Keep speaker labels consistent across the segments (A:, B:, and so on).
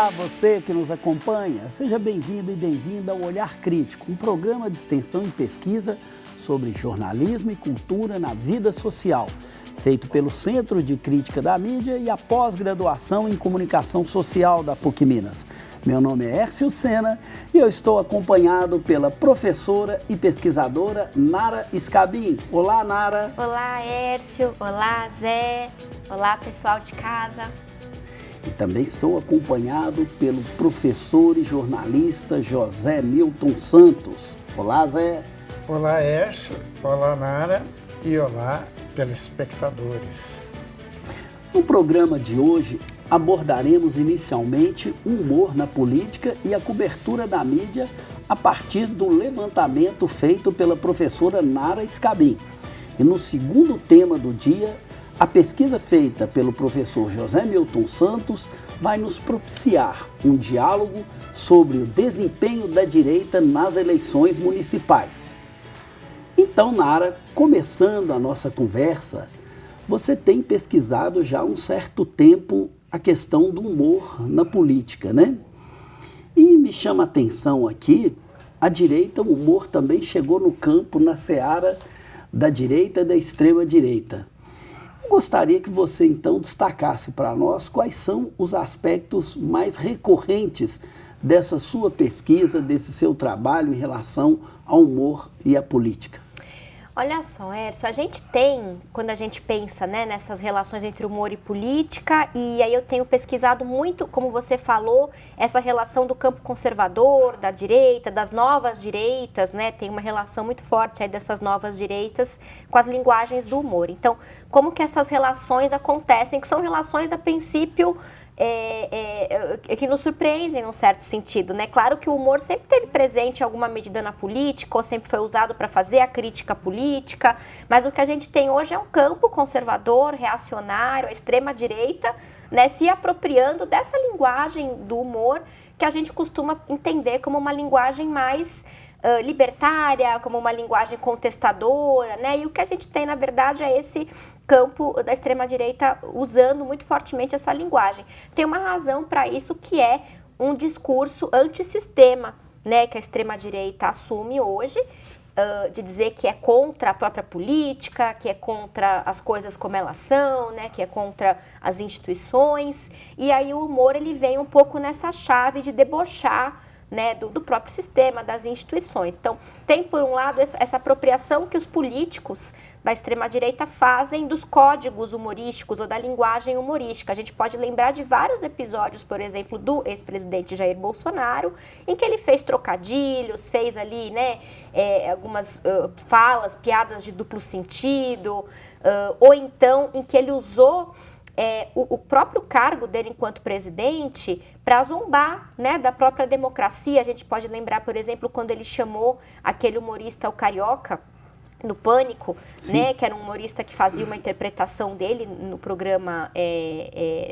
A: Olá, você que nos acompanha, seja bem-vindo e bem-vinda ao Olhar Crítico, um programa de extensão e pesquisa sobre jornalismo e cultura na vida social, feito pelo Centro de Crítica da Mídia e a pós-graduação em Comunicação Social da PUC Minas. Meu nome é Hércio Sena e eu estou acompanhado pela professora e pesquisadora Nara Scabin. Olá, Nara.
B: Olá, Hércio. Olá, Zé. Olá, pessoal de casa.
A: E também estou acompanhado pelo professor e jornalista José Milton Santos. Olá, Zé.
C: Olá, Hércio. Olá, Nara. E olá, telespectadores.
A: No programa de hoje, abordaremos inicialmente o humor na política e a cobertura da mídia a partir do levantamento feito pela professora Nara Scabin. E no segundo tema do dia, a pesquisa feita pelo professor José Milton Santos vai nos propiciar um diálogo sobre o desempenho da direita nas eleições municipais. Então, Nara, começando a nossa conversa, você tem pesquisado já há um certo tempo a questão do humor na política, né? E me chama a atenção aqui, a direita, o humor também chegou no campo, na seara da direita e da extrema-direita. Eu gostaria que você, então, destacasse para nós quais são os aspectos mais recorrentes dessa sua pesquisa, desse seu trabalho em relação ao humor e à política.
B: Olha só, Hércio, a gente tem, quando a gente pensa, né, nessas relações entre humor e política, e aí eu tenho pesquisado muito, como você falou, essa relação do campo conservador, da direita, das novas direitas, né, tem uma relação muito forte aí dessas novas direitas com as linguagens do humor. Então, como que essas relações acontecem, que são relações, a princípio, que nos surpreendem num certo sentido, né? Claro que o humor sempre esteve presente em alguma medida na política, ou sempre foi usado para fazer a crítica política, mas o que a gente tem hoje é um campo conservador, reacionário, a extrema-direita, né, se apropriando dessa linguagem do humor que a gente costuma entender como uma linguagem mais libertária, como uma linguagem contestadora, né? E o que a gente tem, na verdade, é esse campo da extrema-direita usando muito fortemente essa linguagem. Tem uma razão para isso, que é um discurso antissistema, né, que a extrema-direita assume hoje, de dizer que é contra a própria política, que é contra as coisas como elas são, né, que é contra as instituições. E aí o humor, ele vem um pouco nessa chave de debochar, né, do próprio sistema, das instituições. Então, tem por um lado essa apropriação que os políticos da extrema-direita fazem dos códigos humorísticos ou da linguagem humorística. A gente pode lembrar de vários episódios, por exemplo, do ex-presidente Jair Bolsonaro, em que ele fez trocadilhos, fez ali, né, algumas falas, piadas de duplo sentido, ou então em que ele usou o próprio cargo dele enquanto presidente para zombar, né, da própria democracia. A gente pode lembrar, por exemplo, quando ele chamou aquele humorista, o Carioca, no Pânico, né, que era um humorista que fazia uma interpretação dele no programa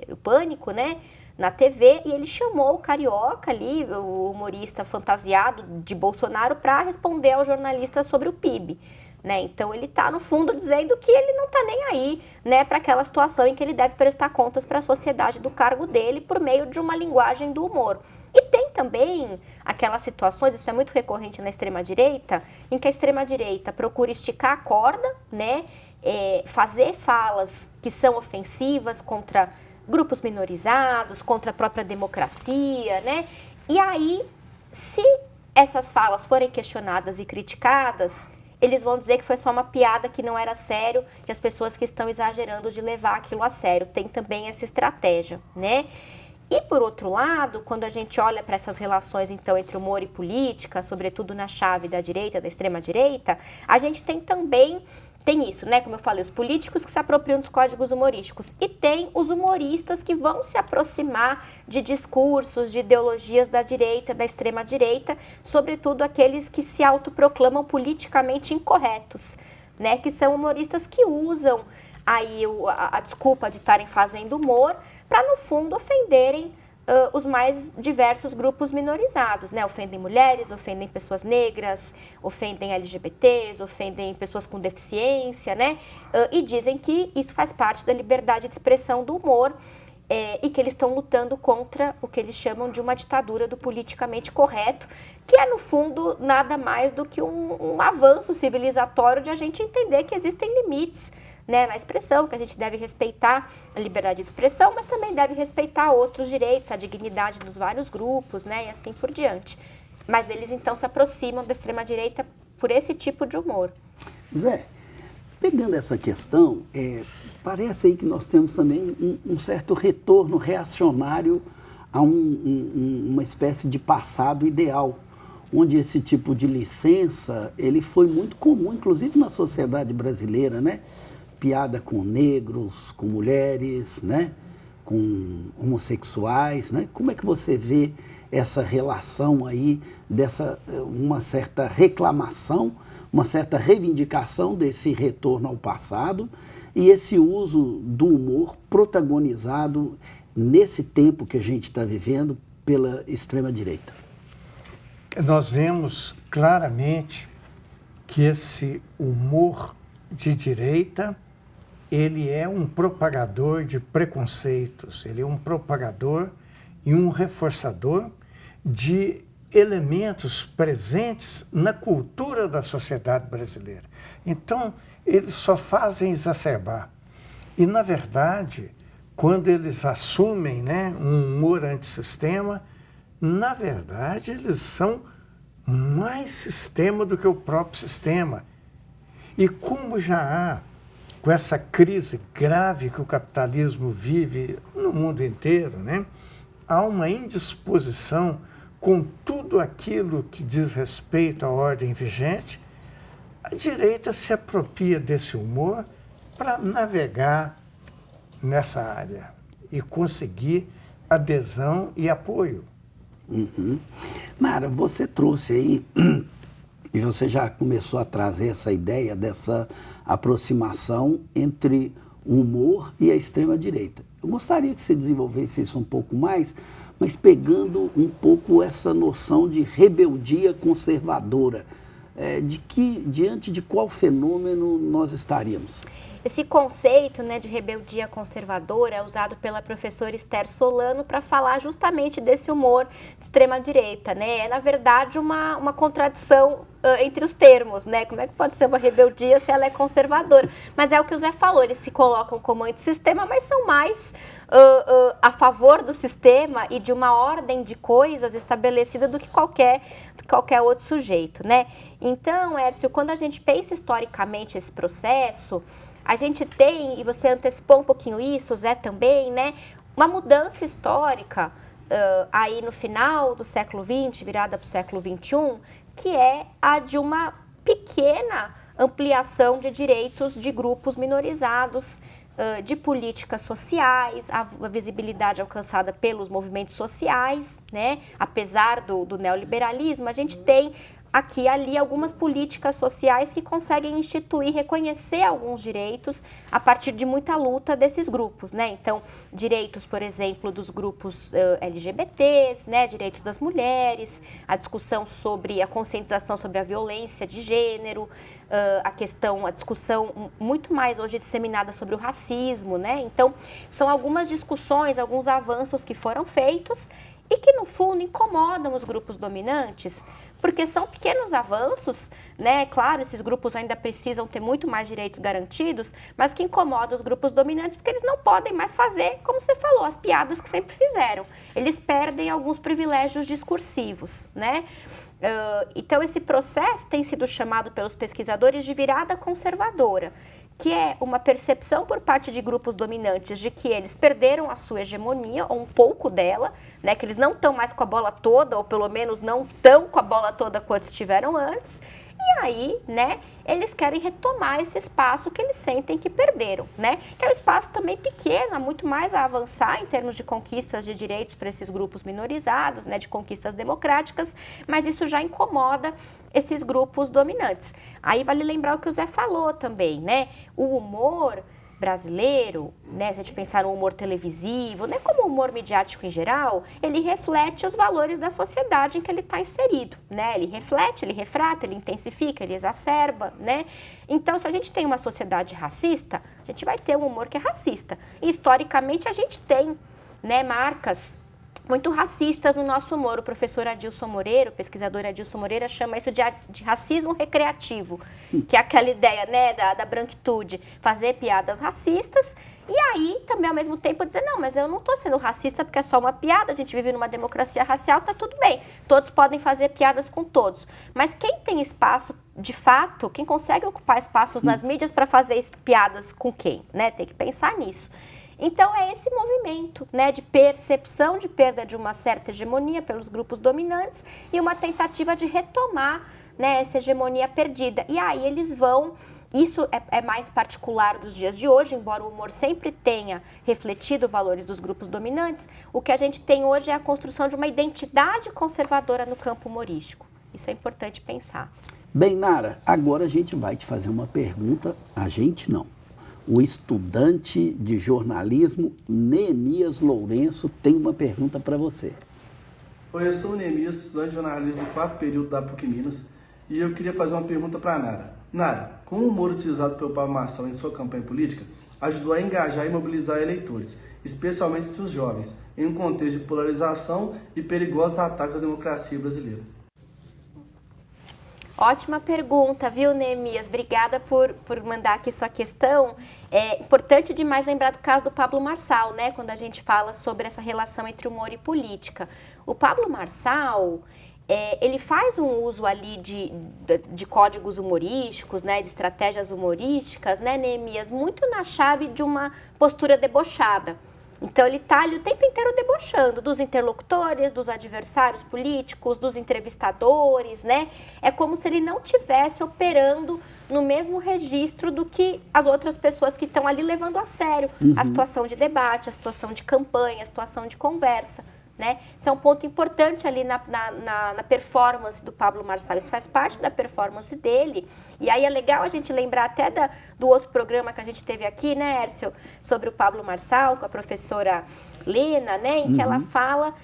B: o Pânico, né, na TV, e ele chamou o Carioca ali, o humorista fantasiado de Bolsonaro, para responder ao jornalista sobre o PIB. Né? Então ele está, no fundo, dizendo que ele não está nem aí, né, para aquela situação em que ele deve prestar contas para a sociedade do cargo dele por meio de uma linguagem do humor. E tem também aquelas situações, isso é muito recorrente na extrema-direita, em que a extrema-direita procura esticar a corda, né, fazer falas que são ofensivas contra grupos minorizados, contra a própria democracia, né? E aí, se essas falas forem questionadas e criticadas, eles vão dizer que foi só uma piada, que não era sério, que as pessoas que estão exagerando de levar aquilo a sério. Tem também essa estratégia, né? E, por outro lado, quando a gente olha para essas relações, então, entre humor e política, sobretudo na chave da direita, da extrema-direita, a gente tem também, tem isso, né? Como eu falei, os políticos que se apropriam dos códigos humorísticos. E tem os humoristas que vão se aproximar de discursos, de ideologias da direita, da extrema-direita, sobretudo aqueles que se autoproclamam politicamente incorretos, né? Que são humoristas que usam aí a desculpa de estarem fazendo humor para, no fundo, ofenderem os mais diversos grupos minorizados, né? Ofendem mulheres, ofendem pessoas negras, ofendem LGBTs, ofendem pessoas com deficiência, né? E dizem que isso faz parte da liberdade de expressão do humor. e que eles estão lutando contra o que eles chamam de uma ditadura do politicamente correto, que é, no fundo, nada mais do que um avanço civilizatório de a gente entender que existem limites, né, na expressão, que a gente deve respeitar a liberdade de expressão, mas também deve respeitar outros direitos, a dignidade dos vários grupos, né, e assim por diante. Mas eles, então, se aproximam da extrema-direita por esse tipo de humor.
A: Zé, pegando essa questão, parece aí que nós temos também um certo retorno reacionário a uma espécie de passado ideal, onde esse tipo de licença, ele foi muito comum, inclusive na sociedade brasileira, né? Piada com negros, com mulheres, né? Com homossexuais, né? Como é que você vê essa relação aí, uma certa reclamação, uma certa reivindicação desse retorno ao passado e esse uso do humor protagonizado nesse tempo que a gente está vivendo pela extrema-direita?
C: Nós vemos claramente que esse humor de direita, ele é um propagador de preconceitos, ele é um propagador e um reforçador de elementos presentes na cultura da sociedade brasileira. Então, eles só fazem exacerbar. E, na verdade, quando eles assumem, né, um humor antissistema, na verdade, eles são mais sistema do que o próprio sistema. E como já há, com essa crise grave que o capitalismo vive no mundo inteiro, né, há uma indisposição com tudo aquilo que diz respeito à ordem vigente, a direita se apropria desse humor para navegar nessa área e conseguir adesão e apoio.
A: Uhum. Mara, você trouxe aí, e você já começou a trazer essa ideia dessa aproximação entre o humor e a extrema-direita. Eu gostaria que você desenvolvesse isso um pouco mais, mas pegando um pouco essa noção de rebeldia conservadora, diante de qual fenômeno nós estaríamos?
B: Esse conceito, né, de rebeldia conservadora é usado pela professora Esther Solano para falar justamente desse humor de extrema-direita, né? É, na verdade, uma contradição entre os termos, né? Como é que pode ser uma rebeldia se ela é conservadora? Mas é o que o Zé falou, eles se colocam como antissistema, mas são mais a favor do sistema e de uma ordem de coisas estabelecida do que qualquer outro sujeito, né? Então, Hércio, quando a gente pensa historicamente esse processo, a gente tem, e você antecipou um pouquinho isso, Zé também, né? Uma mudança histórica aí no final do século XX, virada para o século XXI, que é a de uma pequena ampliação de direitos de grupos minorizados, de políticas sociais, a visibilidade alcançada pelos movimentos sociais, né? Apesar do neoliberalismo, a gente tem aqui e ali algumas políticas sociais que conseguem instituir, reconhecer alguns direitos a partir de muita luta desses grupos, né? Então, direitos, por exemplo, dos grupos LGBTs, né? Direitos das mulheres, a discussão sobre a conscientização sobre a violência de gênero, a discussão muito mais hoje disseminada sobre o racismo, né? Então, são algumas discussões, alguns avanços que foram feitos e que, no fundo, incomodam os grupos dominantes, porque são pequenos avanços, né? Claro, esses grupos ainda precisam ter muito mais direitos garantidos, mas que incomodam os grupos dominantes porque eles não podem mais fazer, como você falou, as piadas que sempre fizeram. Eles perdem alguns privilégios discursivos, né? Então, esse processo tem sido chamado pelos pesquisadores de virada conservadora, que é uma percepção por parte de grupos dominantes de que eles perderam a sua hegemonia, ou um pouco dela, né, que eles não estão mais com a bola toda, ou pelo menos não estão com a bola toda quanto estiveram antes, e aí, né, eles querem retomar esse espaço que eles sentem que perderam, né, que é um espaço também pequeno, há muito mais a avançar em termos de conquistas de direitos para esses grupos minorizados, né, de conquistas democráticas, mas isso já incomoda esses grupos dominantes. Aí vale lembrar o que o Zé falou também, né, o humor brasileiro, né, se a gente pensar no humor televisivo, né, como o humor midiático em geral, ele reflete os valores da sociedade em que ele está inserido, né, ele reflete, ele refrata, ele intensifica, ele exacerba, né, então se a gente tem uma sociedade racista, a gente vai ter um humor que é racista, e historicamente a gente tem né, marcas muito racistas no nosso humor. O professor Adilson Moreira, o pesquisador Adilson Moreira, chama isso de racismo recreativo, que é aquela ideia, né, da branquitude, fazer piadas racistas. E aí, também, ao mesmo tempo, dizer, não, mas eu não estou sendo racista porque é só uma piada, a gente vive numa democracia racial, tá tudo bem. Todos podem fazer piadas com todos. Mas quem tem espaço, de fato, quem consegue ocupar espaços nas mídias para fazer piadas com quem, né? Tem que pensar nisso. Então, é esse movimento, né, de percepção de perda de uma certa hegemonia pelos grupos dominantes e uma tentativa de retomar, né, essa hegemonia perdida. E aí eles vão... Isso é mais particular dos dias de hoje, embora o humor sempre tenha refletido valores dos grupos dominantes, o que a gente tem hoje é a construção de uma identidade conservadora no campo humorístico. Isso é importante pensar.
A: Bem, Nara, agora a gente vai te fazer uma pergunta, a gente não. O estudante de jornalismo, Neemias Lourenço, tem uma pergunta para você.
D: Oi, eu sou o Neemias, estudante de jornalismo do 4º período da PUC Minas, e eu queria fazer uma pergunta para a Nara. Nara, como o humor utilizado pelo Pablo Marçal em sua campanha política ajudou a engajar e mobilizar eleitores, especialmente entre os jovens, em um contexto de polarização e perigosos ataques à democracia brasileira?
B: Ótima pergunta, viu, Neemias? Obrigada por mandar aqui sua questão. É importante demais lembrar do caso do Pablo Marçal, né? Quando a gente fala sobre essa relação entre humor e política. O Pablo Marçal... ele faz um uso ali de códigos humorísticos, né, de estratégias humorísticas, né, Neemias, muito na chave de uma postura debochada. Então ele está ali o tempo inteiro debochando dos interlocutores, dos adversários políticos, dos entrevistadores, né? É como se ele não estivesse operando no mesmo registro do que as outras pessoas que estão ali levando a sério a situação de debate, a situação de campanha, a situação de conversa. Né? Isso é um ponto importante ali na performance do Pablo Marçal, isso faz parte da performance dele. E aí é legal a gente lembrar até do outro programa que a gente teve aqui, né, Hércio, sobre o Pablo Marçal, com a professora Lena, né, em que ela fala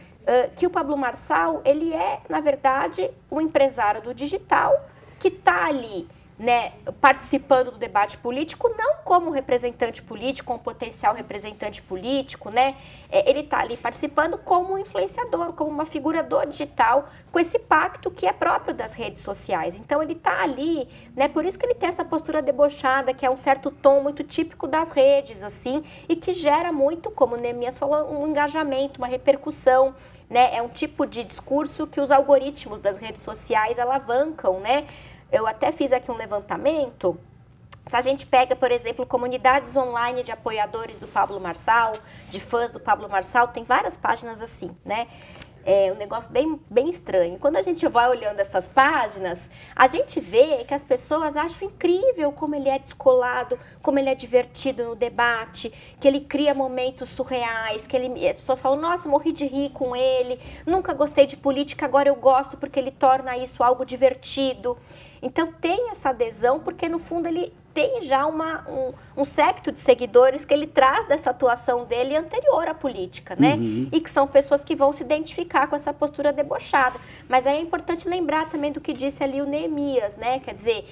B: que o Pablo Marçal, ele é, na verdade, um empresário do digital que está ali, né, participando do debate político, não como representante político, como potencial representante político, né? Ele está ali participando como um influenciador, como uma figura do digital, com esse pacto que é próprio das redes sociais. Então, ele está ali, né? Por isso que ele tem essa postura debochada, que é um certo tom muito típico das redes, assim, e que gera muito, como o Neemias falou, um engajamento, uma repercussão, né? É um tipo de discurso que os algoritmos das redes sociais alavancam, né? Eu até fiz aqui um levantamento. Se a gente pega, por exemplo, comunidades online de apoiadores do Pablo Marçal, de fãs do Pablo Marçal, tem várias páginas assim, né? É um negócio bem estranho. Quando a gente vai olhando essas páginas, a gente vê que as pessoas acham incrível como ele é descolado, como ele é divertido no debate, que ele cria momentos surreais, que as pessoas falam, nossa, morri de rir com ele, nunca gostei de política, agora eu gosto porque ele torna isso algo divertido. Então tem essa adesão porque no fundo ele tem já um séquito de seguidores que ele traz dessa atuação dele anterior à política, né? E que são pessoas que vão se identificar com essa postura debochada. Mas aí é importante lembrar também do que disse ali o Neemias, né? Quer dizer,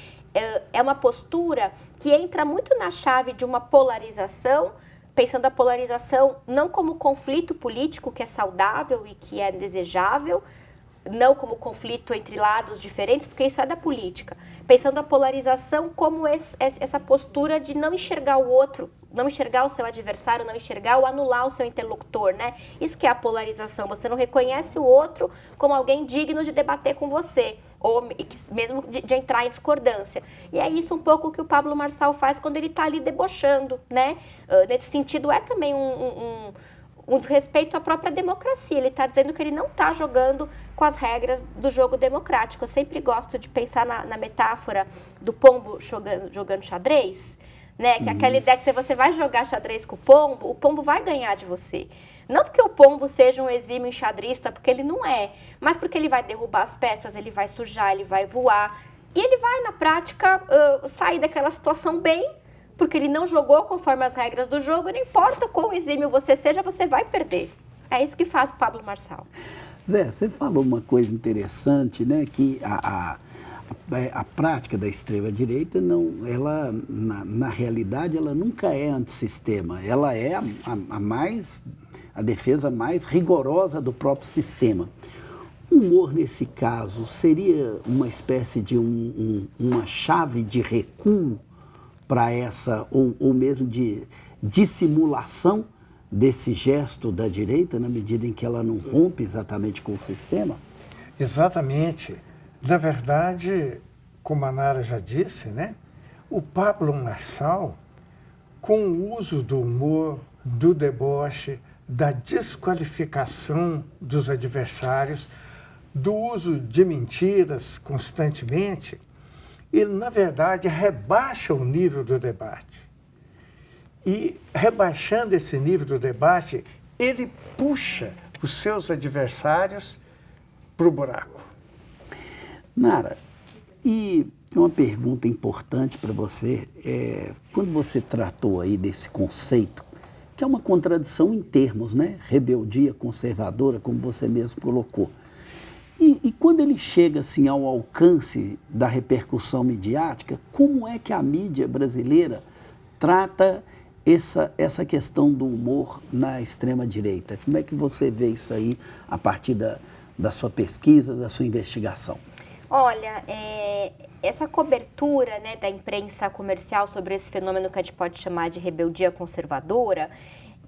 B: é uma postura que entra muito na chave de uma polarização, pensando a polarização não como conflito político que é saudável e que é desejável, não como conflito entre lados diferentes, porque isso é da política. Pensando a polarização como essa postura de não enxergar o outro, não enxergar o seu adversário, não enxergar ou anular o seu interlocutor, né? Isso que é a polarização, você não reconhece o outro como alguém digno de debater com você, ou mesmo de entrar em discordância. E é isso um pouco que o Pablo Marçal faz quando ele está ali debochando, né? Nesse sentido, é também um desrespeito à própria democracia. Ele está dizendo que ele não está jogando com as regras do jogo democrático. Eu sempre gosto de pensar na metáfora do pombo jogando xadrez, né? Que é aquela ideia que se você vai jogar xadrez com o pombo vai ganhar de você. Não porque o pombo seja um exímio enxadrista, porque ele não é, mas porque ele vai derrubar as peças, ele vai sujar, ele vai voar. E ele vai, na prática, sair daquela situação bem, porque ele não jogou conforme as regras do jogo, não importa quão exímio você seja, você vai perder. É isso que faz o Pablo Marçal.
A: Zé, você falou uma coisa interessante, né? Que a prática da extrema-direita, ela, na realidade, ela nunca é antissistema. Ela é a mais a defesa mais rigorosa do próprio sistema. O humor, nesse caso, seria uma espécie de uma chave de recuo para essa, ou mesmo de dissimulação desse gesto da direita, na medida em que ela não rompe exatamente com o sistema?
C: Exatamente. Na verdade, como a Nara já disse, né, o Pablo Marçal, com o uso do humor, do deboche, da desqualificação dos adversários, do uso de mentiras constantemente, ele, na verdade, rebaixa o nível do debate. E, rebaixando esse nível do debate, ele puxa os seus adversários para o buraco.
A: Nara, e uma pergunta importante para você, quando você tratou aí desse conceito, que é uma contradição em termos, né? Rebeldia conservadora, como você mesmo colocou. E quando ele chega assim, ao alcance da repercussão midiática, como é que a mídia brasileira trata essa questão do humor na extrema-direita? Como é que você vê isso aí a partir da sua pesquisa, da sua investigação?
B: Olha, essa cobertura, né, da imprensa comercial sobre esse fenômeno que a gente pode chamar de rebeldia conservadora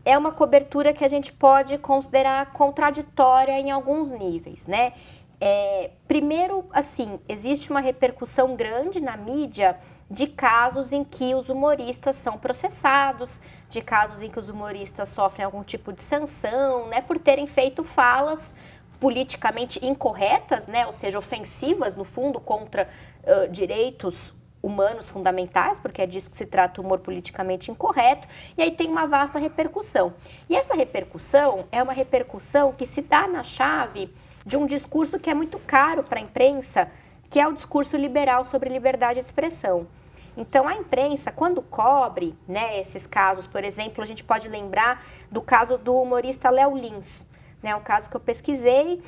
B: é uma cobertura que a gente pode considerar contraditória em alguns níveis, né? Primeiro, assim, existe uma repercussão grande na mídia de casos em que os humoristas são processados, de casos em que os humoristas sofrem algum tipo de sanção, né, por terem feito falas politicamente incorretas, né, ou seja, ofensivas, no fundo, contra direitos humanos fundamentais, porque é disso que se trata o humor politicamente incorreto, e aí tem uma vasta repercussão. E essa repercussão é uma repercussão que se dá na chave de um discurso que é muito caro para a imprensa, que é o discurso liberal sobre liberdade de expressão. Então, a imprensa, quando cobre, né, esses casos, por exemplo, a gente pode lembrar do caso do humorista Léo Lins, né, um caso que eu pesquisei.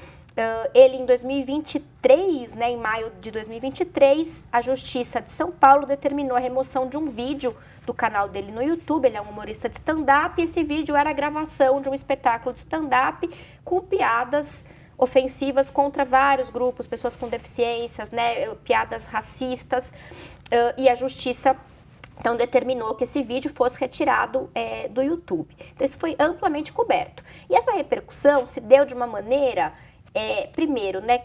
B: Ele, em 2023, né, em maio de 2023, a Justiça de São Paulo determinou a remoção de um vídeo do canal dele no YouTube. Ele é um humorista de stand-up e esse vídeo era a gravação de um espetáculo de stand-up com piadas ofensivas contra vários grupos, pessoas com deficiências, né, piadas racistas, e a Justiça então determinou que esse vídeo fosse retirado do YouTube. Então isso foi amplamente coberto. E essa repercussão se deu de uma maneira, primeiro, né,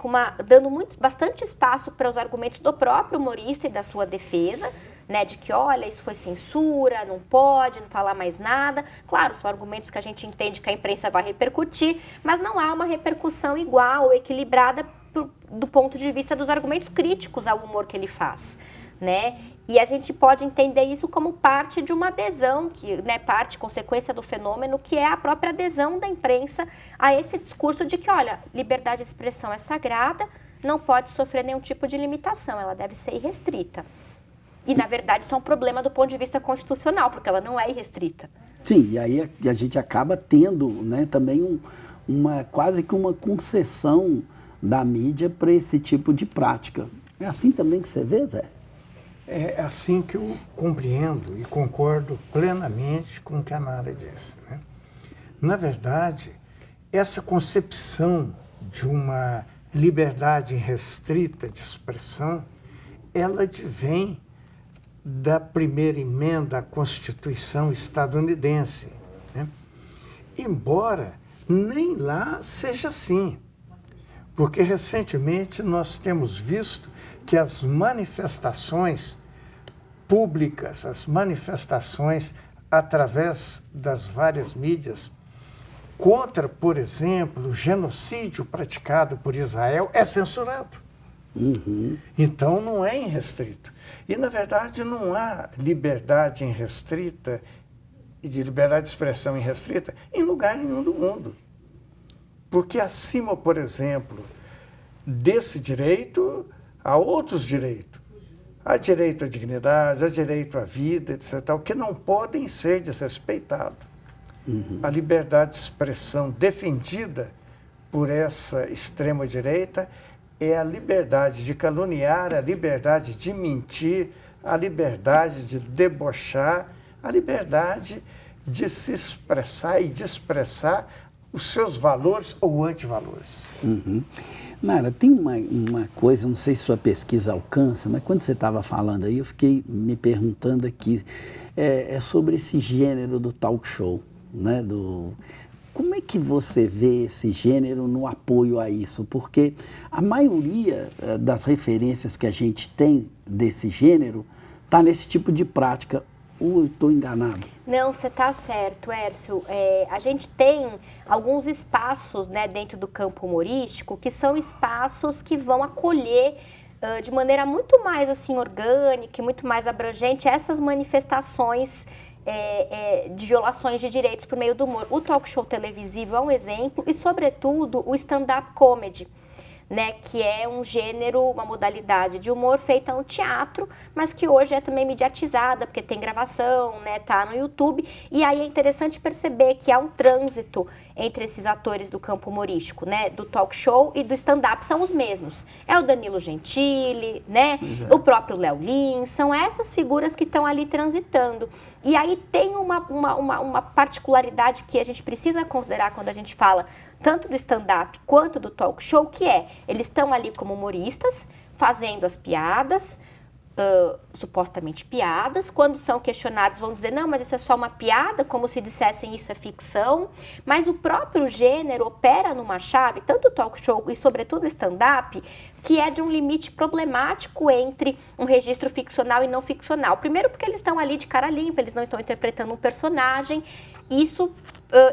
B: dando bastante espaço para os argumentos do próprio humorista e da sua defesa, né, de que, olha, isso foi censura, não pode, não falar mais nada. Claro, são argumentos que a gente entende que a imprensa vai repercutir, mas não há uma repercussão igual ou equilibrada do ponto de vista dos argumentos críticos ao humor que ele faz, né? E a gente pode entender isso como parte de uma adesão, consequência do fenômeno, que é a própria adesão da imprensa a esse discurso de que, olha, liberdade de expressão é sagrada, não pode sofrer nenhum tipo de limitação, ela deve ser irrestrita. E, na verdade, isso é um problema do ponto de vista constitucional, porque ela não é irrestrita.
A: Sim, e aí a gente acaba tendo, né, também quase que uma concessão da mídia para esse tipo de prática. É assim também que você vê, Zé?
C: É assim que eu compreendo e concordo plenamente com o que a Nara disse, né? Na verdade, essa concepção de uma liberdade restrita de expressão, ela advém da primeira emenda à Constituição estadunidense, né? Embora nem lá seja assim, porque recentemente nós temos visto que as manifestações públicas, as manifestações através das várias mídias contra, por exemplo, o genocídio praticado por Israel é censurado.
A: Uhum.
C: Então não é irrestrito. E, na verdade, não há liberdade irrestrita e de liberdade de expressão irrestrita em lugar nenhum do mundo. Porque acima, por exemplo, desse direito, há outros direitos. Há direito à dignidade, há direito à vida, etc., que não podem ser desrespeitados.
A: Uhum.
C: A liberdade de expressão defendida por essa extrema-direita é a liberdade de caluniar, a liberdade de mentir, a liberdade de debochar, a liberdade de se expressar e de expressar os seus valores ou antivalores.
A: Uhum. Nara, tem uma coisa, não sei se sua pesquisa alcança, mas quando você estava falando aí, eu fiquei me perguntando aqui, é sobre esse gênero do talk show, né? Como é que você vê esse gênero no apoio a isso? Porque a maioria das referências que a gente tem desse gênero está nesse tipo de prática. Ou eu estou enganado?
B: Não, você está certo, Hércio. A gente tem alguns espaços, né, dentro do campo humorístico que são espaços que vão acolher de maneira muito mais assim orgânica e muito mais abrangente essas manifestações de violações de direitos por meio do humor. O talk show televisivo é um exemplo e, sobretudo, o stand-up comedy, né, que é um gênero, uma modalidade de humor feita no teatro, mas que hoje é também mediatizada, porque tem gravação, né, tá no YouTube, e aí é interessante perceber que há um trânsito entre esses atores do campo humorístico, né, do talk show e do stand-up, são os mesmos. É o Danilo Gentili, né, o próprio Léo Lins, são essas figuras que estão ali transitando. E aí tem uma particularidade que a gente precisa considerar quando a gente fala tanto do stand-up quanto do talk show, que eles estão ali como humoristas, fazendo as piadas, supostamente piadas. Quando são questionados, vão dizer, não, mas isso é só uma piada, como se dissessem isso é ficção. Mas o próprio gênero opera numa chave, tanto o talk show e sobretudo o stand-up, que é de um limite problemático entre um registro ficcional e não ficcional. Primeiro porque eles estão ali de cara limpa, eles não estão interpretando um personagem. Isso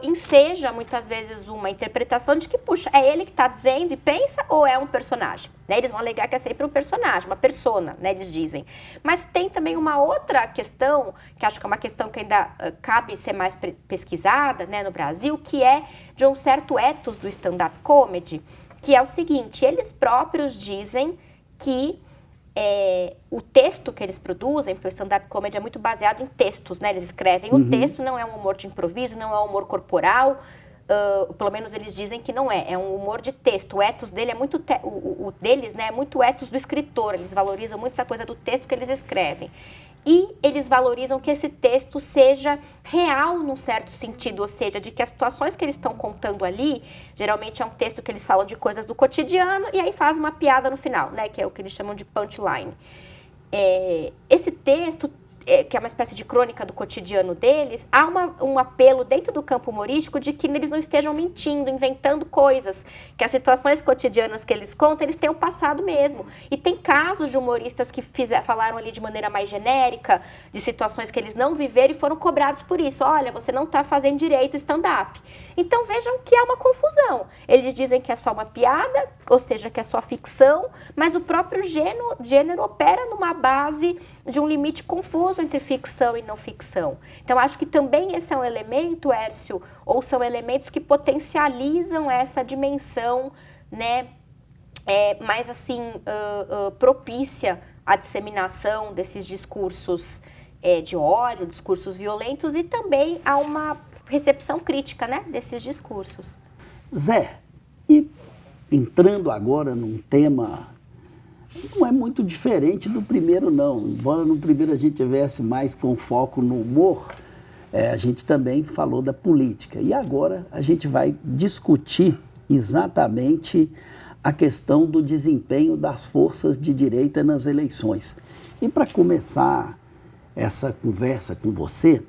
B: enseja muitas vezes uma interpretação de que, puxa, é ele que está dizendo e pensa ou é um personagem? Né? Eles vão alegar que é sempre um personagem, uma persona, né, eles dizem. Mas tem também uma outra questão, que acho que é uma questão que ainda cabe ser mais pesquisada, né, no Brasil, que é de um certo ethos do stand-up comedy, que é o seguinte, eles próprios dizem que o texto que eles produzem, porque o stand-up comedy é muito baseado em textos, né? Eles escrevem o texto, não é um humor de improviso, não é um humor corporal, pelo menos eles dizem que não é um humor de texto. O ethos dele é muito, o deles, né, é muito ethos do escritor, eles valorizam muito essa coisa do texto que eles escrevem. E eles valorizam que esse texto seja real num certo sentido, ou seja, de que as situações que eles estão contando ali, geralmente é um texto que eles falam de coisas do cotidiano e aí faz uma piada no final, né, que é o que eles chamam de punchline. Esse texto, que é uma espécie de crônica do cotidiano deles, há um apelo dentro do campo humorístico de que eles não estejam mentindo, inventando coisas, que as situações cotidianas que eles contam, eles tenham passado mesmo. E tem casos de humoristas que falaram ali de maneira mais genérica, de situações que eles não viveram e foram cobrados por isso. Olha, você não está fazendo direito stand-up. Então vejam que é uma confusão. Eles dizem que é só uma piada, ou seja, que é só ficção, mas o próprio gênero opera numa base de um limite confuso entre ficção e não ficção. Então acho que também esse é um elemento, Hércio, ou são elementos que potencializam essa dimensão, né, mais assim, propícia à disseminação desses discursos de ódio, discursos violentos e também a uma recepção crítica, né, desses discursos.
A: Zé, e entrando agora num tema, não é muito diferente do primeiro não, embora no primeiro a gente tivesse mais com foco no humor, a gente também falou da política. E agora a gente vai discutir exatamente a questão do desempenho das forças de direita nas eleições. E para começar essa conversa com você,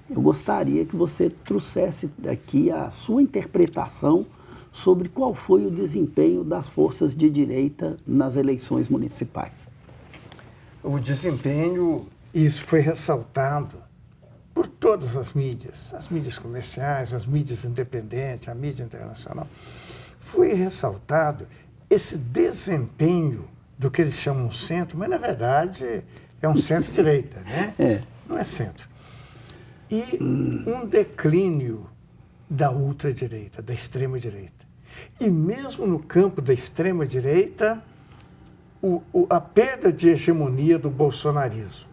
A: eu gostaria que você trouxesse aqui a sua interpretação sobre qual foi o desempenho das forças de direita nas eleições municipais.
C: O desempenho, isso foi ressaltado por todas as mídias comerciais, as mídias independentes, a mídia internacional. Foi ressaltado esse desempenho do que eles chamam centro, mas na verdade é um centro-direita, né? Não é centro. E um declínio da ultradireita, da extrema-direita. E mesmo no campo da extrema-direita, a perda de hegemonia do bolsonarismo.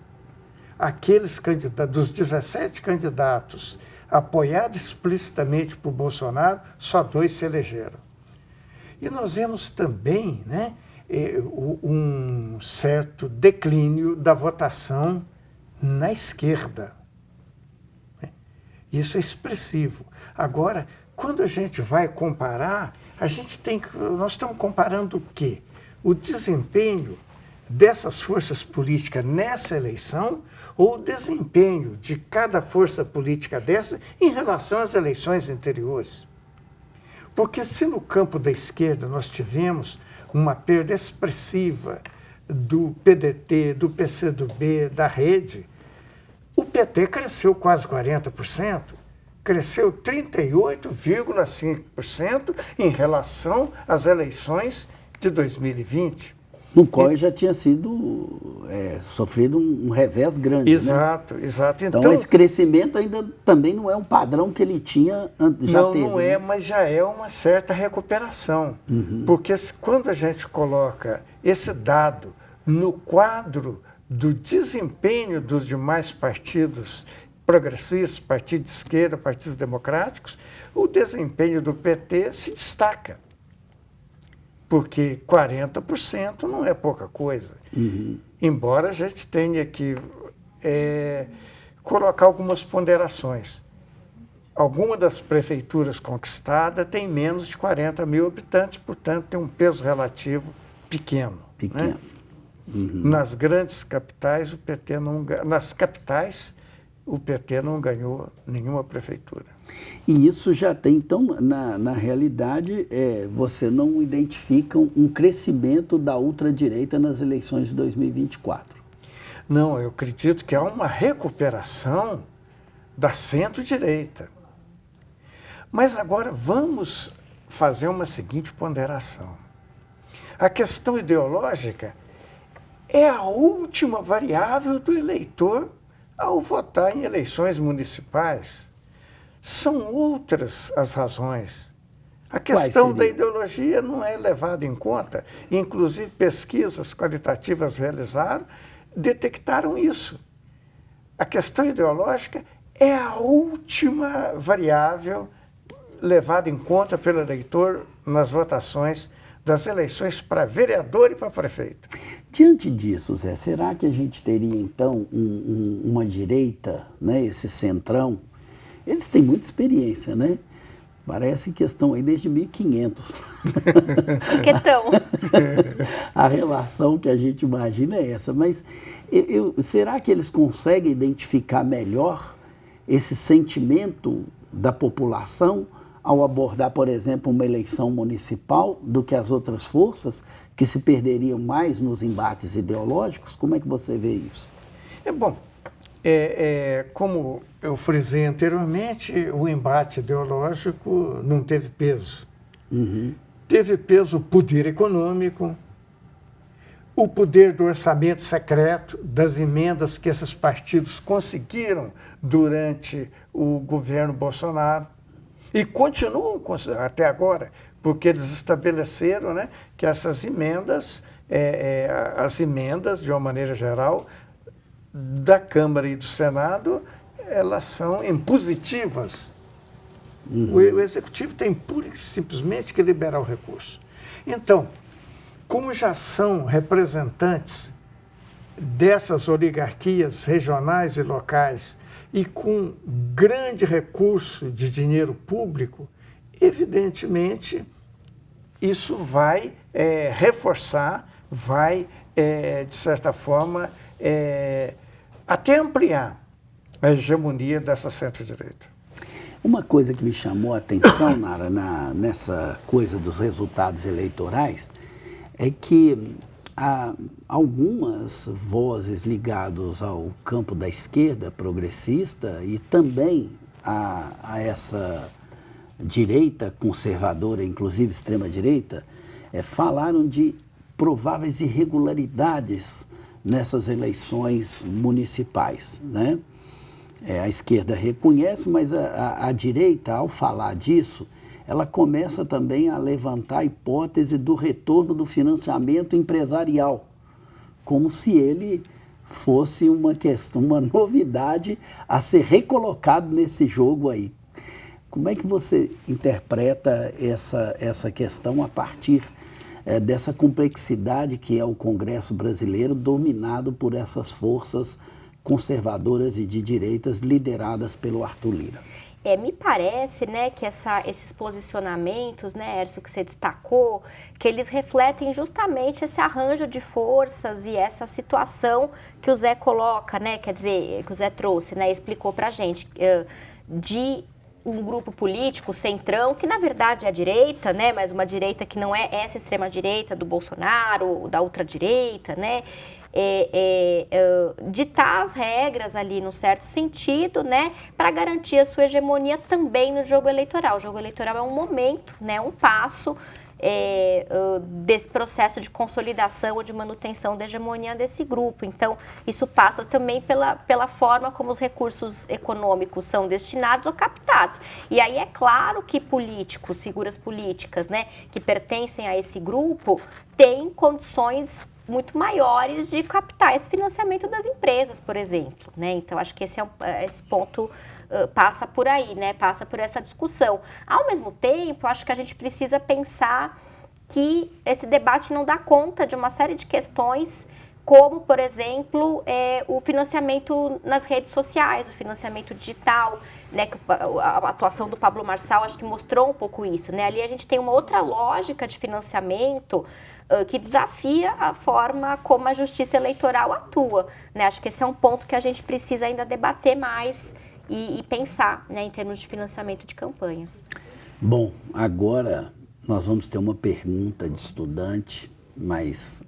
C: Aqueles candidatos, dos 17 candidatos apoiados explicitamente por Bolsonaro, só 2 se elegeram. E nós vemos também, né, um certo declínio da votação na esquerda. Isso é expressivo. Agora, quando a gente vai comparar, nós estamos comparando o quê? O desempenho dessas forças políticas nessa eleição ou o desempenho de cada força política dessa em relação às eleições anteriores. Porque se no campo da esquerda nós tivemos uma perda expressiva do PDT, do PCdoB, da Rede, o PT cresceu quase 40%, cresceu 38,5% em relação às eleições de 2020.
A: No qual já tinha sido sofrido um revés grande.
C: Exato,
A: né?
C: Exato.
A: Então, esse crescimento ainda também não é um padrão que ele tinha, já teve.
C: Não é, mas já é uma certa recuperação. Porque quando a gente coloca esse dado no quadro do desempenho dos demais partidos progressistas, partidos de esquerda, partidos democráticos, o desempenho do PT se destaca. Porque 40% não é pouca coisa. Embora a gente tenha que colocar algumas ponderações. Alguma das prefeituras conquistadas tem menos de 40 mil habitantes, portanto tem um peso relativo pequeno. Né? Nas grandes capitais, nas capitais, o PT não ganhou nenhuma prefeitura.
A: E isso já tem, então, na realidade, você não identifica um crescimento da ultradireita nas eleições de 2024?
C: Não, eu acredito que há uma recuperação da centro-direita. Mas agora vamos fazer uma seguinte ponderação. A questão ideológica é a última variável do eleitor ao votar em eleições municipais. São outras as razões. A questão da ideologia não é levada em conta. Inclusive, pesquisas qualitativas realizadas detectaram isso. A questão ideológica é a última variável levada em conta pelo eleitor nas votações das eleições para vereador e para prefeito.
A: Diante disso, Zé, será que a gente teria, então, uma direita, né, esse centrão? Eles têm muita experiência, né? Parece que estão aí desde 1500.
B: Que estão?
A: A relação que a gente imagina é essa. Mas será que eles conseguem identificar melhor esse sentimento da população ao abordar, por exemplo, uma eleição municipal do que as outras forças que se perderiam mais nos embates ideológicos? Como é que você vê isso?
C: Como eu frisei anteriormente, o embate ideológico não teve peso. Teve peso o poder econômico, o poder do orçamento secreto, das emendas que esses partidos conseguiram durante o governo Bolsonaro e continuam até agora, porque eles estabeleceram, né, que essas emendas, as emendas, de uma maneira geral, da Câmara e do Senado, elas são impositivas. O Executivo tem pura e simplesmente que liberar o recurso. Então, como já são representantes dessas oligarquias regionais e locais e com grande recurso de dinheiro público, evidentemente, isso vai reforçar, vai, de certa forma, até ampliar a hegemonia dessa centro-direita.
A: Uma coisa que me chamou a atenção, Nara, nessa coisa dos resultados eleitorais, é que há algumas vozes ligadas ao campo da esquerda progressista e também a essa direita conservadora, inclusive extrema-direita, falaram de prováveis irregularidades nessas eleições municipais, né? A esquerda reconhece, mas a direita, ao falar disso, ela começa também a levantar a hipótese do retorno do financiamento empresarial, como se ele fosse uma questão, uma novidade a ser recolocado nesse jogo aí. Como é que você interpreta essa questão a partir dessa complexidade que é o Congresso brasileiro, dominado por essas forças conservadoras e de direitas lideradas pelo Arthur Lira?
B: Me parece, né, que esses posicionamentos, né, Hércio, que você destacou, que eles refletem justamente esse arranjo de forças e essa situação que o Zé coloca, né, quer dizer, que o Zé trouxe, né, explicou pra gente, de um grupo político, centrão, que na verdade é a direita, né, mas uma direita que não é essa extrema-direita do Bolsonaro, da ultradireita, né, ditar as regras ali num certo sentido, né, para garantir a sua hegemonia também no jogo eleitoral. O jogo eleitoral é um momento, né, um passo desse processo de consolidação ou de manutenção da hegemonia desse grupo. Então, isso passa também pela forma como os recursos econômicos são destinados ou captados. E aí é claro que políticos, figuras políticas, né, que pertencem a esse grupo, têm condições muito maiores de captar esse financiamento das empresas, por exemplo, né? Então, acho que esse ponto passa por aí, né? Passa por essa discussão. Ao mesmo tempo, acho que a gente precisa pensar que esse debate não dá conta de uma série de questões, como, por exemplo, o financiamento nas redes sociais, o financiamento digital, né? A atuação do Pablo Marçal acho que mostrou um pouco isso, né? Ali a gente tem uma outra lógica de financiamento que desafia a forma como a justiça eleitoral atua, né? Acho que esse é um ponto que a gente precisa ainda debater mais e pensar, né, em termos de financiamento de campanhas.
A: Bom, agora nós vamos ter uma pergunta de estudante, mas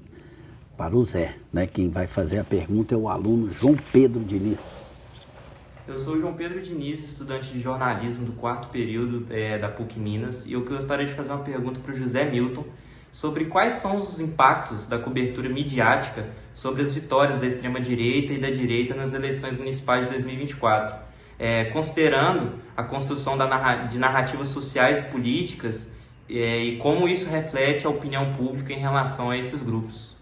A: para o Zé, né? Quem vai fazer a pergunta é o aluno João Pedro Diniz.
E: Eu sou o João Pedro Diniz, estudante de jornalismo do 4º período da PUC Minas, e eu gostaria de fazer uma pergunta para o José Milton sobre quais são os impactos da cobertura midiática sobre as vitórias da extrema-direita e da direita nas eleições municipais de 2024, considerando a construção de narrativas sociais e políticas e como isso reflete a opinião pública em relação a esses grupos.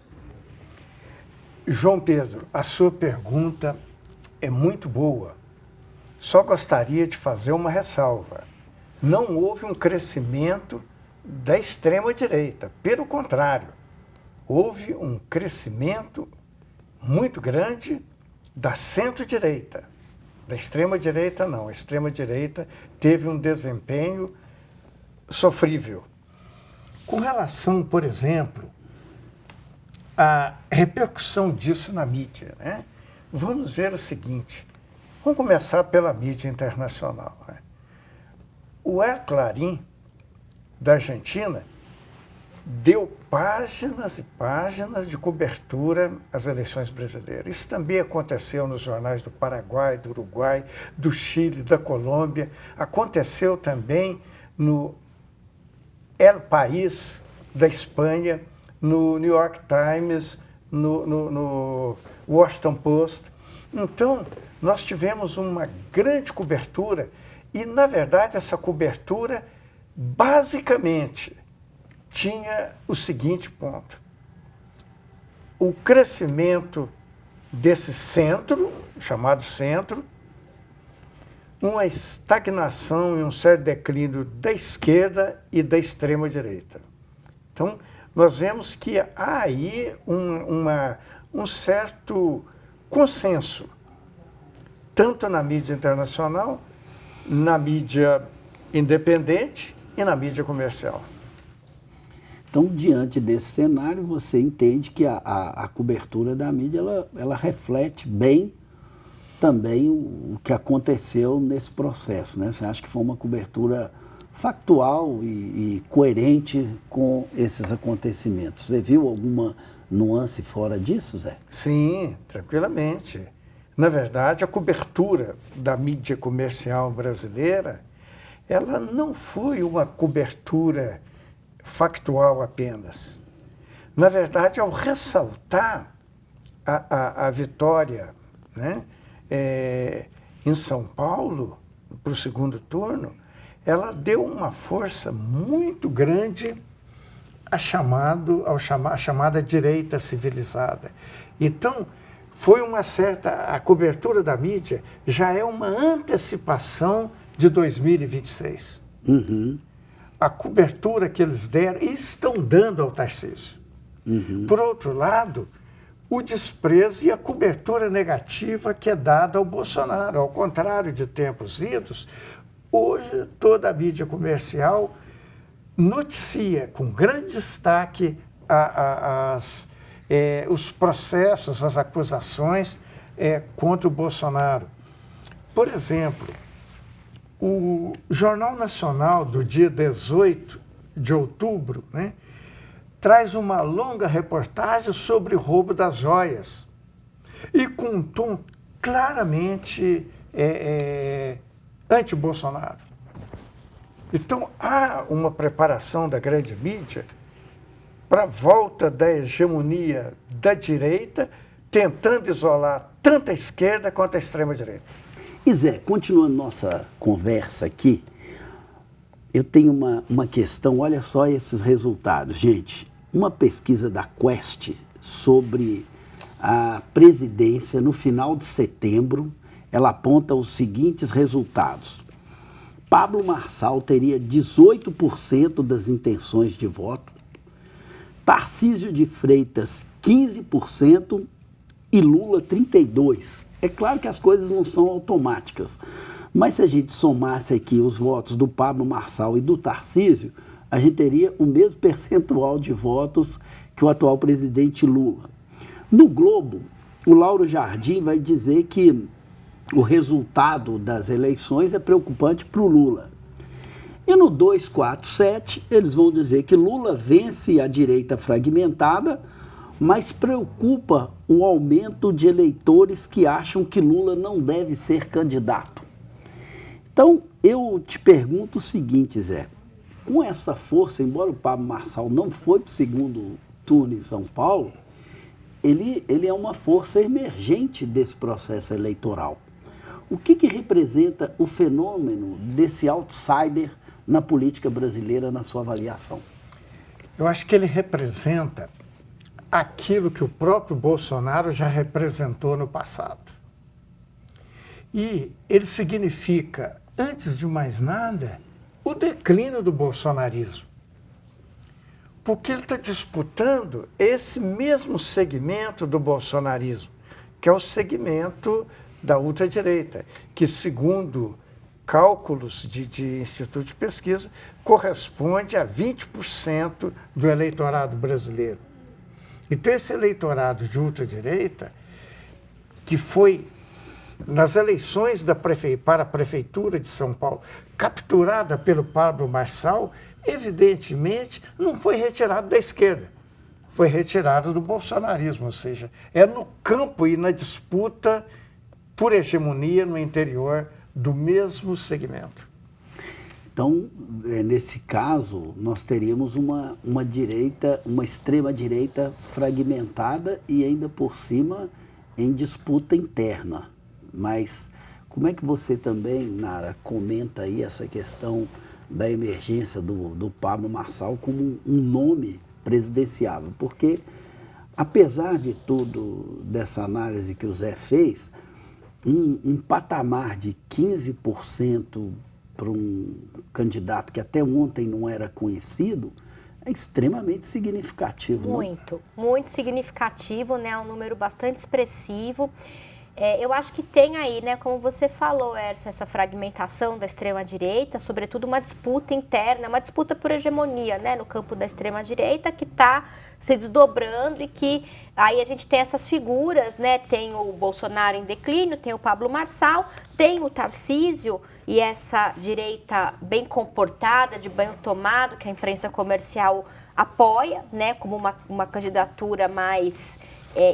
C: João Pedro, a sua pergunta é muito boa. Só gostaria de fazer uma ressalva. Não houve um crescimento da extrema-direita. Pelo contrário, houve um crescimento muito grande da centro-direita. Da extrema-direita, não. A extrema-direita teve um desempenho sofrível. Com relação, por exemplo, à repercussão disso na mídia, né? Vamos ver o seguinte. Vamos começar pela mídia internacional, né? O El Clarín, da Argentina, deu páginas e páginas de cobertura às eleições brasileiras. Isso também aconteceu nos jornais do Paraguai, do Uruguai, do Chile, da Colômbia. Aconteceu também no El País, da Espanha, no New York Times, no Washington Post. Então, nós tivemos uma grande cobertura e, na verdade, essa cobertura basicamente tinha o seguinte ponto: o crescimento desse centro, chamado centro, uma estagnação e um certo declínio da esquerda e da extrema-direita. Então, nós vemos que há aí um certo consenso, tanto na mídia internacional, na mídia independente e na mídia comercial.
A: Então, diante desse cenário, você entende que a cobertura da mídia, ela reflete bem também o que aconteceu nesse processo, né? Você acha que foi uma cobertura factual e coerente com esses acontecimentos? Você viu alguma nuance fora disso, Zé?
C: Sim, tranquilamente. Na verdade, a cobertura da mídia comercial brasileira, ela não foi uma cobertura factual apenas. Na verdade, ao ressaltar a vitória, né, em São Paulo, para o segundo turno, ela deu uma força muito grande à chamada direita civilizada. Então, foi a cobertura da mídia já é uma antecipação de 2026.
A: Uhum.
C: A cobertura que eles deram e estão dando ao Tarcísio.
A: Uhum.
C: Por outro lado, o desprezo e a cobertura negativa que é dada ao Bolsonaro. Ao contrário de tempos idos, hoje toda a mídia comercial noticia com grande destaque os processos, as acusações contra o Bolsonaro. Por exemplo, o Jornal Nacional do dia 18 de outubro, né, traz uma longa reportagem sobre o roubo das joias e com um tom claramente anti-Bolsonaro. Então, há uma preparação da grande mídia para a volta da hegemonia da direita, tentando isolar tanto a esquerda quanto a extrema-direita.
A: E Zé, continuando nossa conversa aqui, eu tenho uma questão, olha só esses resultados. Gente, uma pesquisa da Quest sobre a presidência no final de setembro, ela aponta os seguintes resultados. Pablo Marçal teria 18% das intenções de voto, Tarcísio de Freitas 15% e Lula 32%. É claro que as coisas não são automáticas, mas se a gente somasse aqui os votos do Pablo Marçal e do Tarcísio, a gente teria o mesmo percentual de votos que o atual presidente Lula. No Globo, o Lauro Jardim vai dizer que o resultado das eleições é preocupante para o Lula. E no 247, eles vão dizer que Lula vence a direita fragmentada, mas preocupa o aumento de eleitores que acham que Lula não deve ser candidato. Então, eu te pergunto o seguinte, Zé, com essa força, embora o Pablo Marçal não foi para o segundo turno em São Paulo, ele é uma força emergente desse processo eleitoral. O que representa o fenômeno desse outsider na política brasileira, na sua avaliação?
C: Eu acho que ele representa aquilo que o próprio Bolsonaro já representou no passado. E ele significa, antes de mais nada, o declínio do bolsonarismo. Porque ele está disputando esse mesmo segmento do bolsonarismo, que é o segmento da ultradireita, que, segundo cálculos de instituto de pesquisa, corresponde a 20% do eleitorado brasileiro. Então, esse eleitorado de ultradireita, que foi, nas eleições para a Prefeitura de São Paulo, capturada pelo Pablo Marçal, evidentemente não foi retirado da esquerda, foi retirado do bolsonarismo, ou seja, é no campo e na disputa por hegemonia no interior do mesmo segmento.
A: Então, nesse caso, nós teríamos uma extrema-direita fragmentada e ainda por cima em disputa interna. Mas como é que você também, Nara, comenta aí essa questão da emergência do Pablo Marçal como um nome presidenciável? Porque, apesar de tudo, dessa análise que o Zé fez, um patamar de 15% para um candidato que até ontem não era conhecido é extremamente significativo.
B: Muito, não? Muito significativo, né? Um número bastante expressivo. Eu acho que tem aí, né, como você falou, Hércio, essa fragmentação da extrema-direita, sobretudo uma disputa interna, uma disputa por hegemonia, né, no campo da extrema-direita, que está se desdobrando e que aí a gente tem essas figuras, né, tem o Bolsonaro em declínio, tem o Pablo Marçal, tem o Tarcísio e essa direita bem comportada, de banho tomado, que a imprensa comercial apoia, né, como uma candidatura mais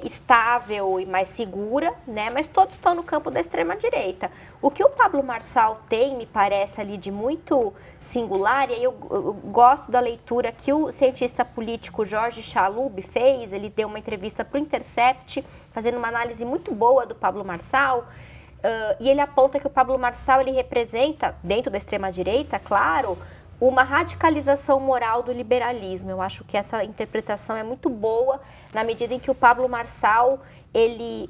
B: estável e mais segura, né? Mas todos estão no campo da extrema-direita. O que o Pablo Marçal tem, me parece ali de muito singular, e aí eu gosto da leitura que o cientista político Jorge Chalub fez, ele deu uma entrevista para o Intercept, fazendo uma análise muito boa do Pablo Marçal, e ele aponta que o Pablo Marçal, ele representa, dentro da extrema-direita, claro, uma radicalização moral do liberalismo. Eu acho que essa interpretação é muito boa, na medida em que o Pablo Marçal, ele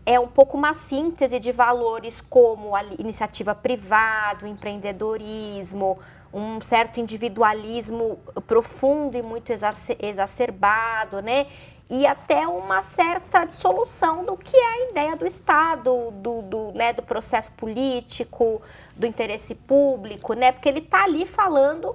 B: é um pouco uma síntese de valores como a iniciativa privada, o empreendedorismo, um certo individualismo profundo e muito exacerbado, né? e até uma certa dissolução do que é a ideia do Estado, do processo político, do interesse público, né? Porque ele está ali falando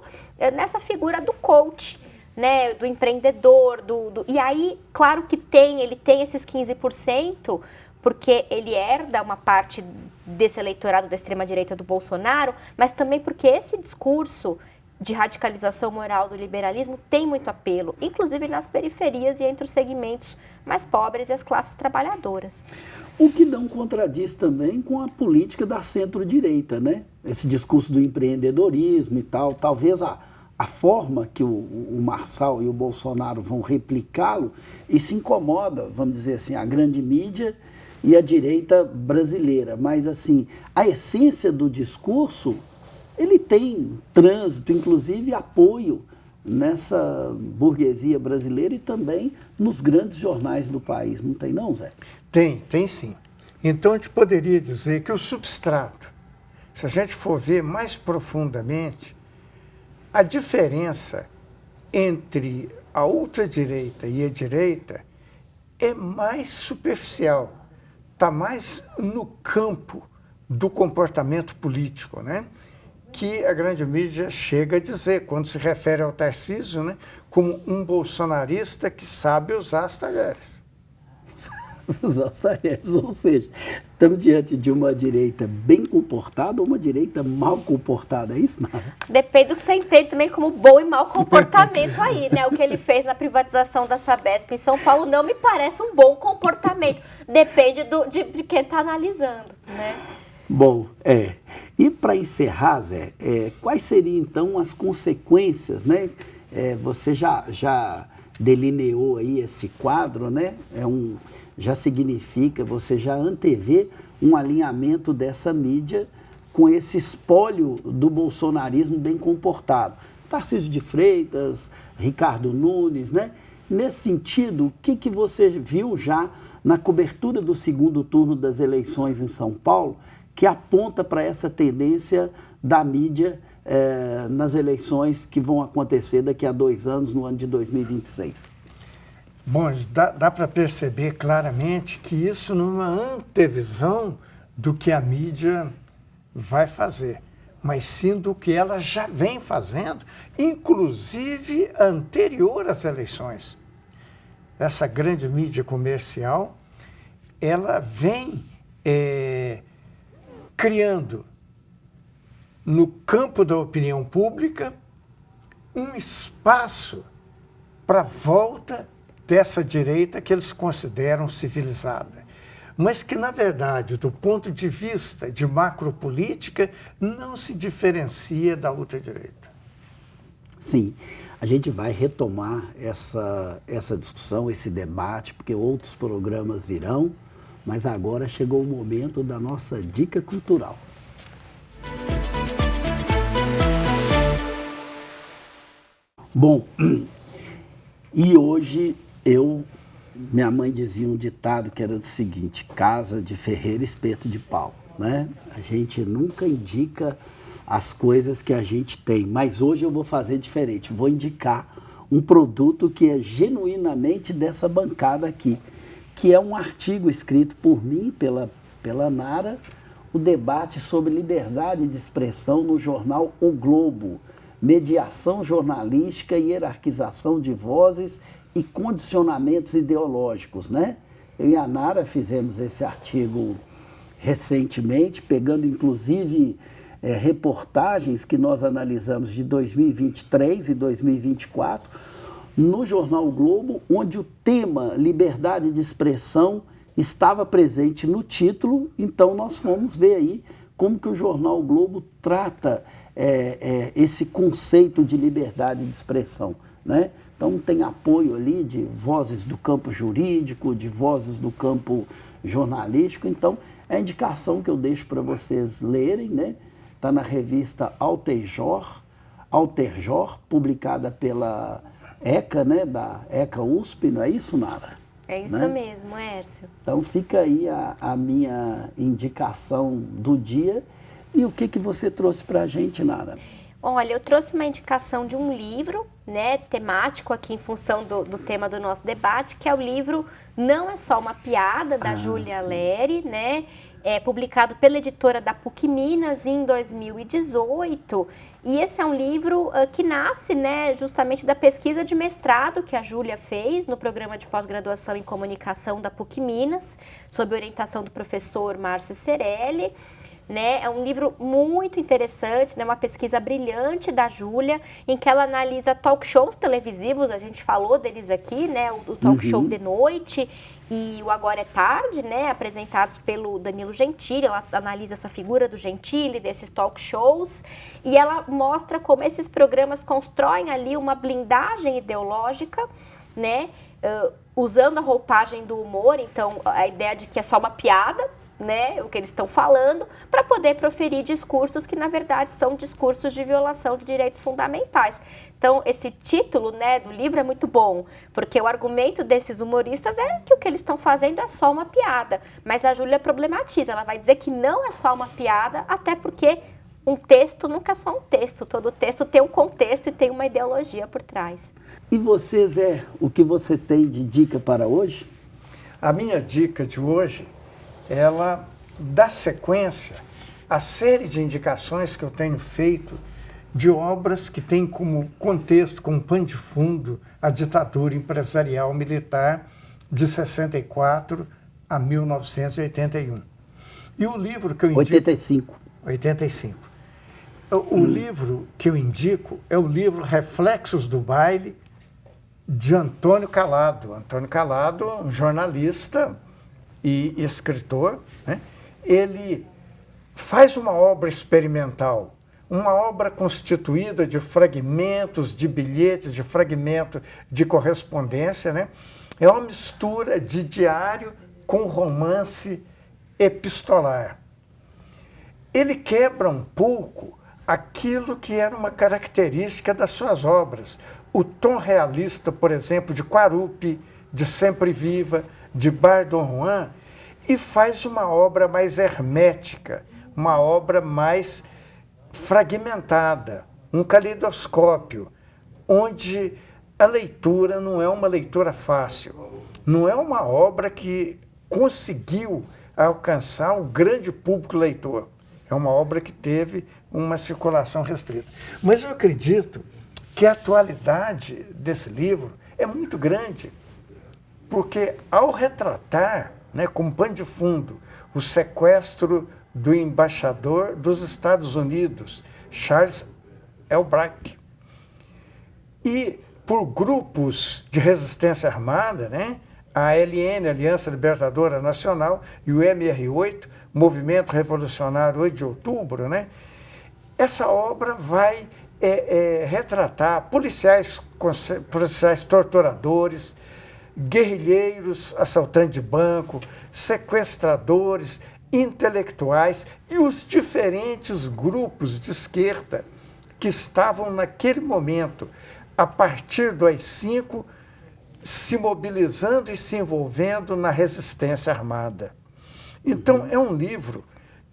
B: nessa figura do coach, né? Do empreendedor, e aí, claro que ele tem esses 15%, porque ele herda uma parte desse eleitorado da extrema-direita do Bolsonaro, mas também porque esse discurso de radicalização moral do liberalismo tem muito apelo, inclusive nas periferias e entre os segmentos mais pobres e as classes trabalhadoras.
A: O que não contradiz também com a política da centro-direita, né? Esse discurso do empreendedorismo e tal, talvez a forma que o Marçal e o Bolsonaro vão replicá-lo, isso incomoda, vamos dizer assim, a grande mídia e a direita brasileira. Mas, assim, a essência do discurso, ele tem trânsito, inclusive apoio nessa burguesia brasileira e também nos grandes jornais do país. Não tem não, Zé?
C: Tem sim. Então a gente poderia dizer que o substrato, se a gente for ver mais profundamente, a diferença entre a ultradireita e a direita é mais superficial, está mais no campo do comportamento político, né? Que a grande mídia chega a dizer, quando se refere ao Tarcísio, né, como um bolsonarista que sabe usar as talheres.
A: Usar as talheres, ou seja, estamos diante de uma direita bem comportada ou uma direita mal comportada, é isso, não?
B: Depende do que você entende também como bom e mau comportamento aí, né? O que ele fez na privatização da Sabesp em São Paulo não me parece um bom comportamento. Depende de quem está analisando, né?
A: Bom, e para encerrar, Zé, quais seriam então as consequências, né? Você já delineou aí esse quadro, né? Já significa, você já antevê um alinhamento dessa mídia com esse espólio do bolsonarismo bem comportado. Tarcísio de Freitas, Ricardo Nunes, né? Nesse sentido, o que você viu já na cobertura do segundo turno das eleições em São Paulo, que aponta para essa tendência da mídia nas eleições que vão acontecer daqui a 2 anos, no ano de 2026?
C: Bom, dá para perceber claramente que isso não é uma antevisão do que a mídia vai fazer, mas sim do que ela já vem fazendo, inclusive anterior às eleições. Essa grande mídia comercial, ela vem criando no campo da opinião pública um espaço para a volta dessa direita que eles consideram civilizada, mas que, na verdade, do ponto de vista de macropolítica, não se diferencia da ultradireita.
A: Sim, a gente vai retomar essa discussão, esse debate, porque outros programas virão, mas agora chegou o momento da nossa dica cultural. Bom, e hoje minha mãe dizia um ditado que era o seguinte: casa de ferreiro, espeto de pau, né? A gente nunca indica as coisas que a gente tem, mas hoje eu vou fazer diferente, vou indicar um produto que é genuinamente dessa bancada aqui, que é um artigo escrito por mim e pela Nara, o debate sobre liberdade de expressão no jornal O Globo, mediação jornalística e hierarquização de vozes e condicionamentos ideológicos, né? Eu e a Nara fizemos esse artigo recentemente, pegando inclusive reportagens que nós analisamos de 2023 e 2024, no jornal O Globo, onde o tema liberdade de expressão estava presente no título. Então nós fomos ver aí como que o jornal O Globo trata esse conceito de liberdade de expressão, né? Então tem apoio ali de vozes do campo jurídico, de vozes do campo jornalístico. Então é a indicação que eu deixo para vocês lerem, né? Está na revista Alterjor, publicada pela ECA, né? Da ECA USP, não é isso, Nara?
B: É isso, né? Mesmo, Hércio.
A: Então fica aí a minha indicação do dia. E o que você trouxe para a gente, Nara?
B: Olha, eu trouxe uma indicação de um livro, né, temático aqui em função do tema do nosso debate, que é o livro Não é Só Uma Piada, da Júlia Leri, né, publicado pela editora da PUC Minas em 2018. E esse é um livro que nasce, né, justamente da pesquisa de mestrado que a Júlia fez no programa de pós-graduação em comunicação da PUC Minas, sob orientação do professor Márcio Cerelli. Né? É um livro muito interessante, né? Uma pesquisa brilhante da Júlia, em que ela analisa talk shows televisivos, a gente falou deles aqui, né? O talk show de noite e o Agora é Tarde, né? Apresentados pelo Danilo Gentili. Ela analisa essa figura do Gentili, desses talk shows, e ela mostra como esses programas constroem ali uma blindagem ideológica, né? Usando a roupagem do humor, então a ideia de que é só uma piada, né, o que eles estão falando, para poder proferir discursos que, na verdade, são discursos de violação de direitos fundamentais. Então, esse título, né, do livro é muito bom, porque o argumento desses humoristas é que o que eles estão fazendo é só uma piada. Mas a Júlia problematiza, ela vai dizer que não é só uma piada, até porque um texto nunca é só um texto, todo texto tem um contexto e tem uma ideologia por trás.
A: E você, Zé, o que você tem de dica para hoje?
C: A minha dica de hoje, ela dá sequência à série de indicações que eu tenho feito de obras que têm como contexto, como pano de fundo, a ditadura empresarial militar de 64 a 1981. E o livro que eu indico... 85. O livro que eu indico é o livro Reflexos do Baile, de Antônio Calado. Antônio Calado, um jornalista e escritor, né? Ele faz uma obra experimental, uma obra constituída de fragmentos de bilhetes, de fragmento de correspondência, né? É uma mistura de diário com romance epistolar. Ele quebra um pouco aquilo que era uma característica das suas obras. O tom realista, por exemplo, de Quarupi, de Sempre Viva, de Bar Dom Juan, e faz uma obra mais hermética, uma obra mais fragmentada, um caleidoscópio, onde a leitura não é uma leitura fácil, não é uma obra que conseguiu alcançar o grande público leitor, é uma obra que teve uma circulação restrita. Mas eu acredito que a atualidade desse livro é muito grande, porque ao retratar, né, como pano de fundo, o sequestro do embaixador dos Estados Unidos, Charles Albright, e por grupos de resistência armada, né, a ALN, Aliança Libertadora Nacional, e o MR8, Movimento Revolucionário 8 de Outubro, né, essa obra vai retratar policiais torturadores, guerrilheiros, assaltantes de banco, sequestradores, intelectuais e os diferentes grupos de esquerda que estavam naquele momento, a partir do AI-5, se mobilizando e se envolvendo na resistência armada. Então, é um livro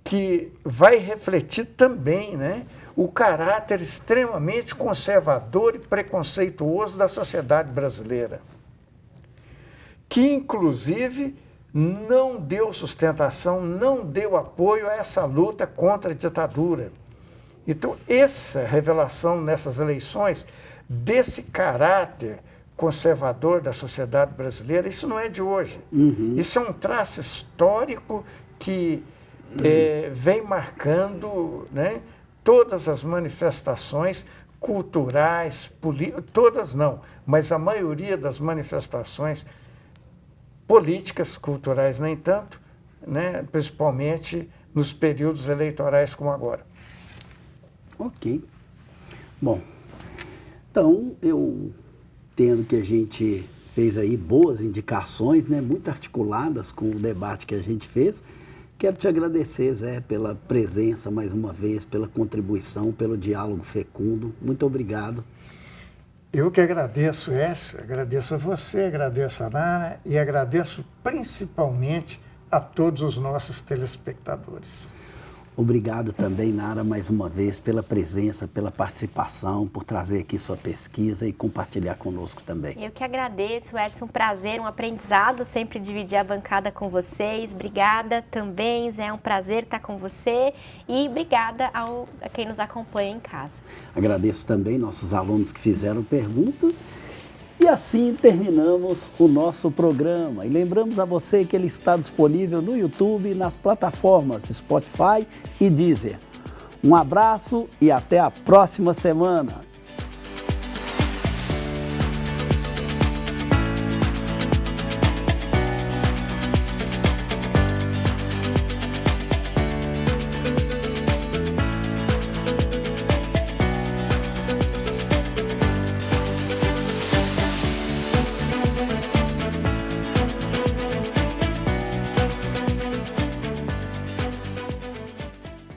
C: que vai refletir também, né, o caráter extremamente conservador e preconceituoso da sociedade brasileira, que, inclusive, não deu sustentação, não deu apoio a essa luta contra a ditadura. Então, essa revelação nessas eleições, desse caráter conservador da sociedade brasileira, isso não é de hoje. Isso é um traço histórico que vem marcando, né, todas as manifestações culturais, todas não, mas a maioria das manifestações políticas, culturais nem tanto, né, principalmente nos períodos eleitorais como agora.
A: Ok. Bom, então eu entendo que a gente fez aí boas indicações, né, muito articuladas com o debate que a gente fez. Quero te agradecer, Zé, pela presença mais uma vez, pela contribuição, pelo diálogo fecundo. Muito obrigado.
C: Eu que agradeço, Écio, agradeço a você, agradeço a Nara e agradeço principalmente a todos os nossos telespectadores.
A: Obrigado também, Nara, mais uma vez, pela presença, pela participação, por trazer aqui sua pesquisa e compartilhar conosco também.
B: Eu que agradeço, Hércio, um prazer, um aprendizado sempre dividir a bancada com vocês. Obrigada também, Zé, é um prazer estar com você e obrigada a quem nos acompanha em casa.
A: Agradeço também nossos alunos que fizeram perguntas. E assim terminamos o nosso programa. E lembramos a você que ele está disponível no YouTube e nas plataformas Spotify e Deezer. Um abraço e até a próxima semana.